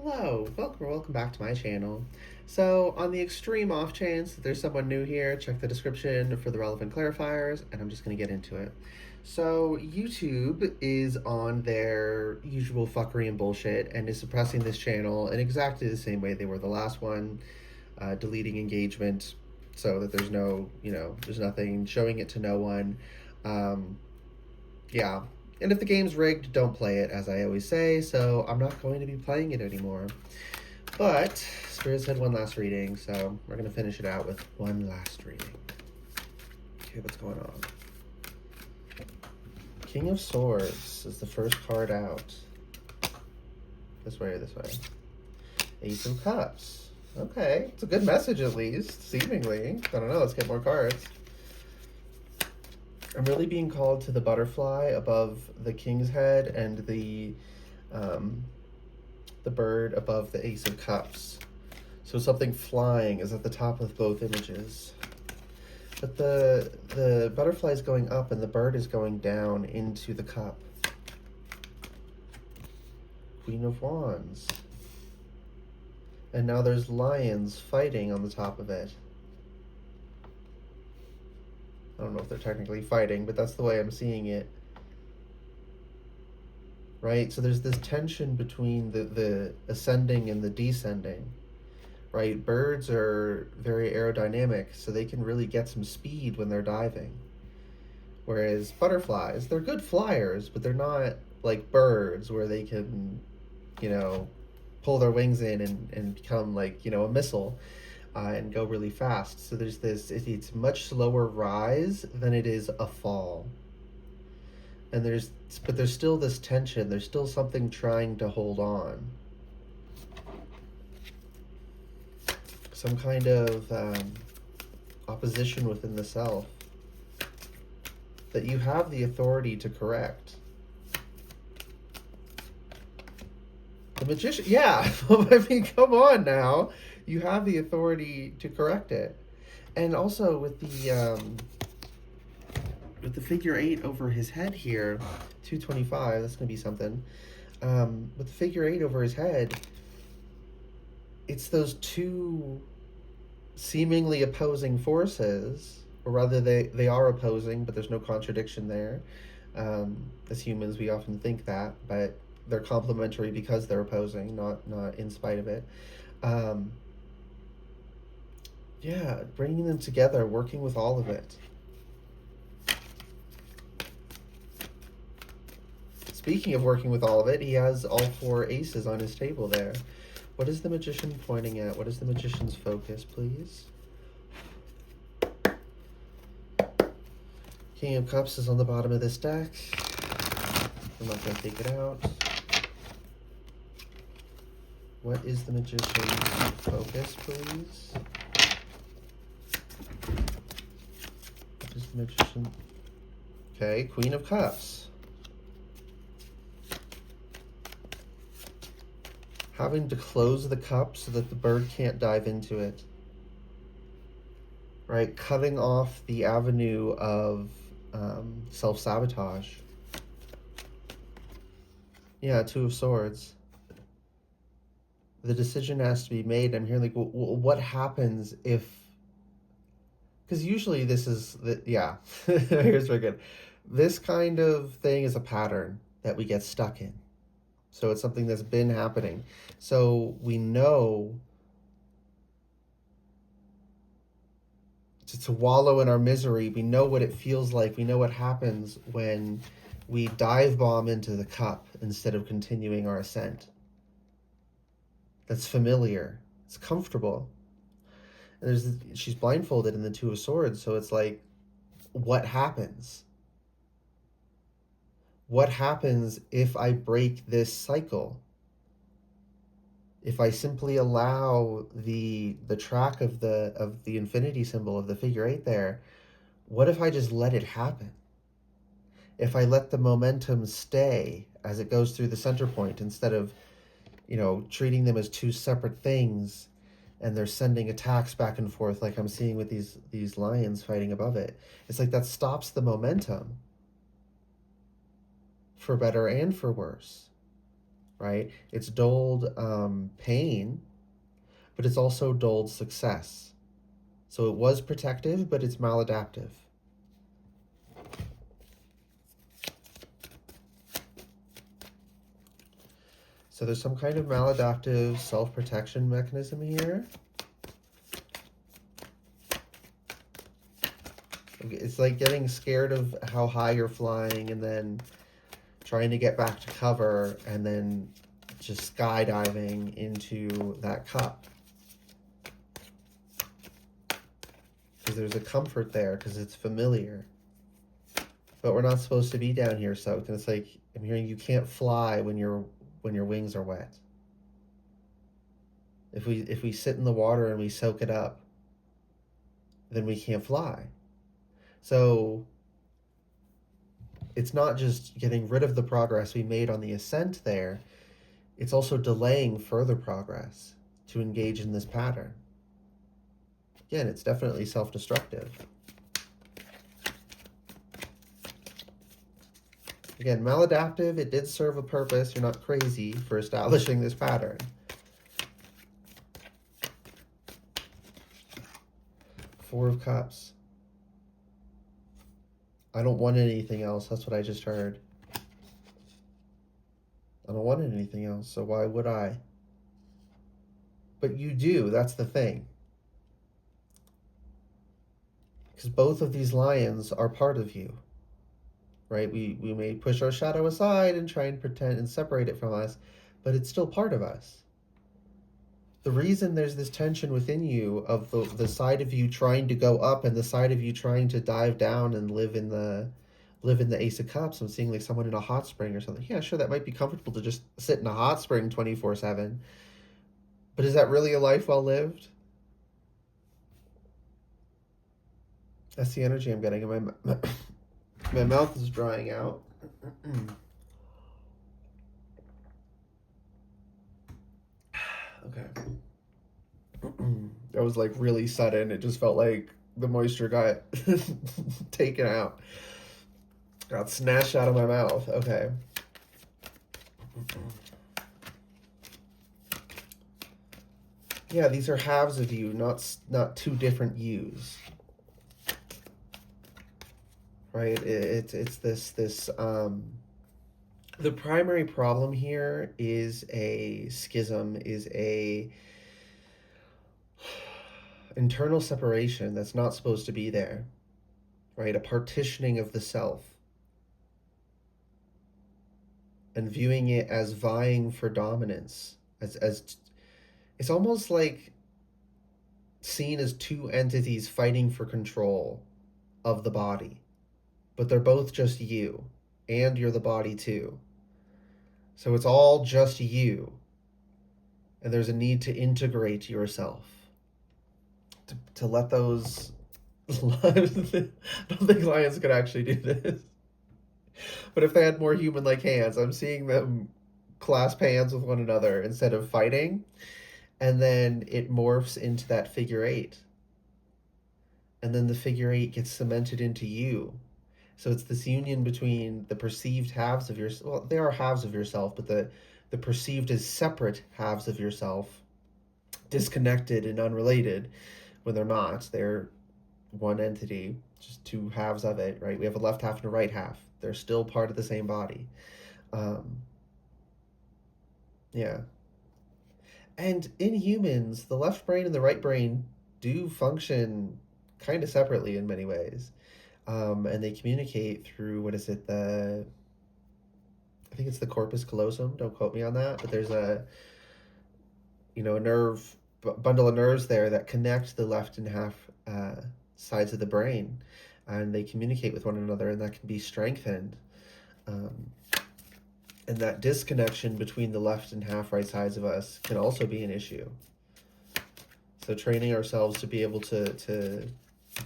Hello, welcome back to my channel. So, on the extreme off chance that there's someone new here, check the description for the relevant clarifiers, and I'm just going to get into it. So, YouTube is on their usual fuckery and bullshit and is suppressing this channel in exactly the same way they were the last one, deleting engagement so that there's no, there's nothing, showing it to no one. Um, yeah, and if the game's rigged, don't play it, as I always say, so I'm not going to be playing it anymore. But Spirits had one last reading, so we're going to finish it out with one last reading. Okay, what's going on? King of Swords is the first card out. This way or this way? Ace of Cups. Okay, it's a good message at least, seemingly. I don't know, let's get more cards. I'm really being called to the butterfly above the king's head and the bird above the Ace of Cups. So something flying is at the top of both images. But the butterfly is going up and the bird is going down into the cup. Queen of Wands. And now there's lions fighting on the top of it. I don't know if they're technically fighting, but that's the way I'm seeing it. Right? So there's this tension between the ascending and the descending. Right? Birds are very aerodynamic, so they can really get some speed when they're diving. Whereas butterflies, they're good flyers, but they're not like birds where they can, pull their wings in and become like, a missile. And go really fast. So there's this, it's much slower rise than it is a fall. And but there's still this tension. There's still something trying to hold on. Some kind of opposition within the self that you have the authority to correct. The Magician, yeah, I mean, come on now. You have the authority to correct it. And also with the figure 8 over his head here, 225, that's going to be something. With the figure 8 over his head, it's those two seemingly opposing forces, or rather they are opposing, but there's no contradiction there. As humans, we often think that, but they're complementary because they're opposing, not in spite of it. Yeah, bringing them together, working with all of it. Speaking of working with all of it, he has all 4 aces on his table there. What is the Magician pointing at? What is the Magician's focus, please? King of Cups is on the bottom of this deck. I'm not going to take it out. What is the Magician's focus, please? What is the Magician? Okay, Queen of Cups. Having to close the cup so that the bird can't dive into it. Right? Cutting off the avenue of self-sabotage. Yeah, 2 of Swords. The decision has to be made. I'm hearing like, what happens if... Because usually this is... yeah, here's very good. This kind of thing is a pattern that we get stuck in. So it's something that's been happening. So we know to wallow in our misery. We know what it feels like. We know what happens when we dive bomb into the cup instead of continuing our ascent. That's familiar. It's comfortable. And she's blindfolded in the 2 of Swords, so it's like, what happens? What happens if I break this cycle? If I simply allow the track of the infinity symbol of the figure 8 there, what if I just let it happen? If I let the momentum stay as it goes through the center point instead of, treating them as 2 separate things, and they're sending attacks back and forth like I'm seeing with these lions fighting above it. It's like that stops the momentum. For better and for worse. right? It's dulled pain, but it's also dulled success. So it was protective, but it's maladaptive. So there's some kind of maladaptive self-protection mechanism here. It's like getting scared of how high you're flying and then trying to get back to cover and then just skydiving into that cup. Because there's a comfort there because it's familiar. But we're not supposed to be down here soaked. And it's like, I'm hearing you can't fly when your wings are wet. If we sit in the water and we soak it up, then we can't fly. So it's not just getting rid of the progress we made on the ascent there, it's also delaying further progress to engage in this pattern. Again, it's definitely self-destructive. Again, maladaptive, it did serve a purpose. You're not crazy for establishing this pattern. Four of Cups. I don't want anything else. That's what I just heard. I don't want anything else, so why would I? But you do, that's the thing. Because both of these lions are part of you. Right? We may push our shadow aside and try and pretend and separate it from us, but it's still part of us. The reason there's this tension within you of the side of you trying to go up and the side of you trying to dive down and live in the Ace of Cups. I'm seeing like someone in a hot spring or something. Yeah, sure, that might be comfortable to just sit in a hot spring 24/7. But is that really a life well lived? That's the energy I'm getting in my mouth is drying out. Okay. That was like really sudden. It just felt like the moisture got taken out. Got snatched out of my mouth. Okay. Yeah, these are halves of you, not two different yous. Right? It's this the primary problem here is a schism, is a internal separation that's not supposed to be there. Right? A partitioning of the self. And viewing it as vying for dominance, as it's almost like seen as two entities fighting for control of the body, but they're both just you, and you're the body too. So it's all just you, and there's a need to integrate yourself, to let those. I don't think lions could actually do this. But if they had more human-like hands, I'm seeing them clasp hands with one another instead of fighting, and then it morphs into that figure eight. And then the figure eight gets cemented into you. So it's this union between the perceived halves of yourself. Well, they are halves of yourself, but the perceived as separate halves of yourself, disconnected and unrelated, when they're not. They're one entity, just two halves of it, right? We have a left half and a right half. They're still part of the same body. Yeah. And in humans, the left brain and the right brain do function kind of separately in many ways. And they communicate through, what is it, I think it's the corpus callosum, don't quote me on that, but there's a nerve, bundle of nerves there that connect the left and half sides of the brain, and they communicate with one another, and that can be strengthened. And that disconnection between the left and half right sides of us can also be an issue. So training ourselves to be able to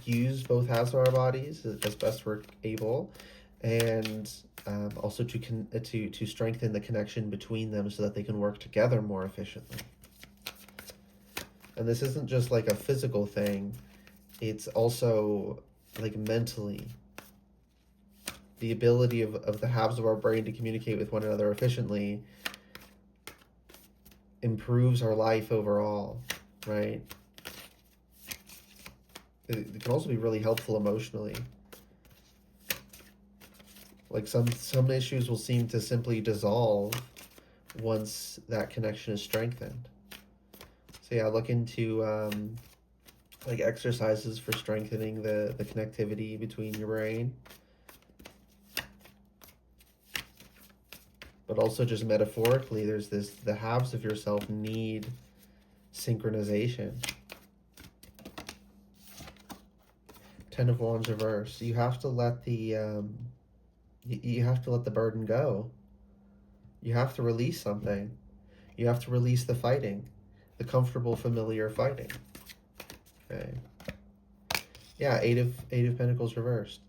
use both halves of our bodies as best we're able, and also to strengthen the connection between them so that they can work together more efficiently. And this isn't just like a physical thing, it's also like mentally. The ability of the halves of our brain to communicate with one another efficiently improves our life overall, right? It can also be really helpful emotionally. Like some issues will seem to simply dissolve once that connection is strengthened. So yeah, look into like exercises for strengthening the connectivity between your brain. But also just metaphorically, there's the halves of yourself need synchronization. Ten of Wands reverse. You have to let the you have to let the burden go. You have to release something. You have to release the fighting, the comfortable, familiar fighting. Okay. Yeah, Eight of Pentacles reversed.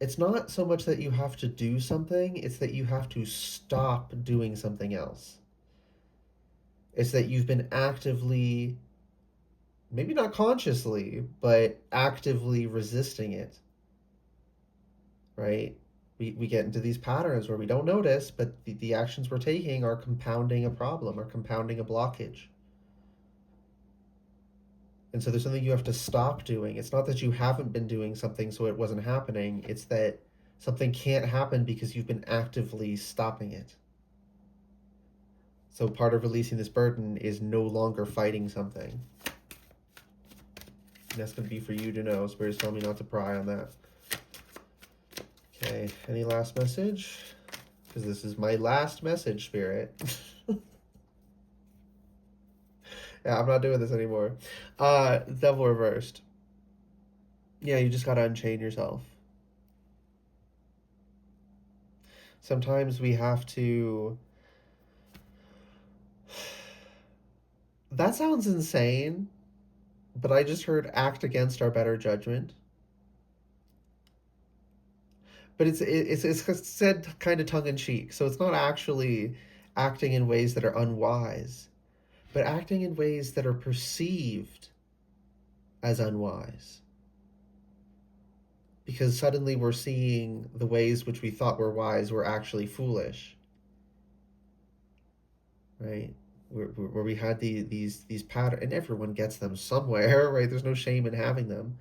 It's not so much that you have to do something, it's that you have to stop doing something else. It's that you've been actively, maybe not consciously, but actively resisting it. Right? We get into these patterns where we don't notice, but the actions we're taking are compounding a problem, or compounding a blockage. And so there's something you have to stop doing. It's not that you haven't been doing something so it wasn't happening. It's that something can't happen because you've been actively stopping it. So part of releasing this burden is no longer fighting something. And that's going to be for you to know. Spirit's telling me not to pry on that. Okay, any last message? Because this is my last message, Spirit. Yeah, I'm not doing this anymore. Devil reversed. Yeah, you just gotta unchain yourself. Sometimes we have to... That sounds insane, but I just heard act against our better judgment. But it's said kind of tongue-in-cheek, so it's not actually acting in ways that are unwise, but acting in ways that are perceived as unwise. Because suddenly we're seeing the ways which we thought were wise were actually foolish. Right? Where we had these patterns, and everyone gets them somewhere, right? There's no shame in having them.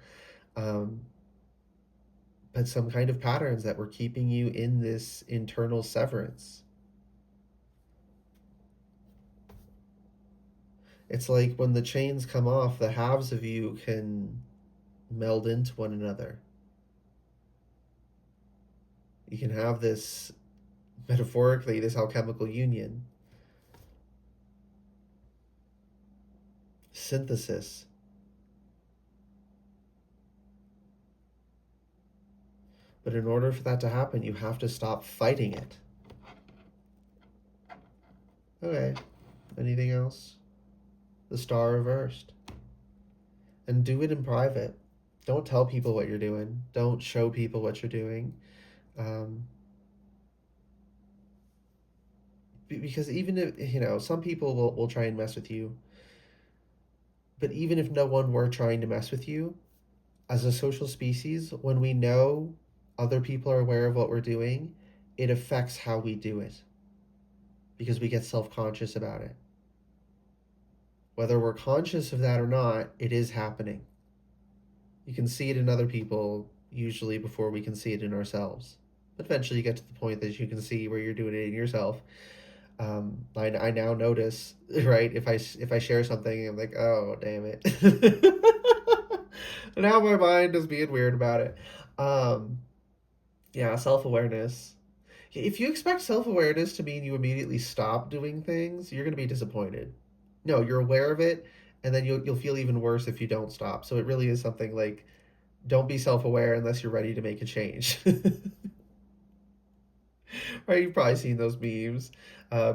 But some kind of patterns that were keeping you in this internal severance. It's like when the chains come off, the halves of you can meld into one another. You can have this, metaphorically, this alchemical union. Synthesis. But in order for that to happen, you have to stop fighting it. Okay. Anything else? The Star reversed. And do it in private. Don't tell people what you're doing. Don't show people what you're doing. Because even if, some people will try and mess with you. But even if no one were trying to mess with you, as a social species, when we know other people are aware of what we're doing, it affects how we do it. Because we get self-conscious about it. Whether we're conscious of that or not, it is happening. You can see it in other people, usually before we can see it in ourselves. But eventually you get to the point that you can see where you're doing it in yourself. I now notice, right, if I share something, I'm like, oh, damn it. Now my mind is being weird about it. Yeah, self-awareness. If you expect self-awareness to mean you immediately stop doing things, you're going to be disappointed. No, you're aware of it, and then you'll feel even worse if you don't stop. So it really is something like, don't be self-aware unless you're ready to make a change. Right? You've probably seen those memes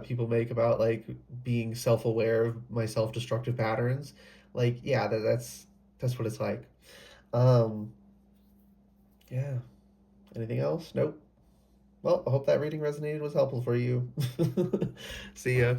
people make about like being self-aware of my self-destructive patterns. Like, yeah, that's what it's like. Yeah. Anything else? Nope. Well, I hope that reading resonated, was helpful for you. See ya.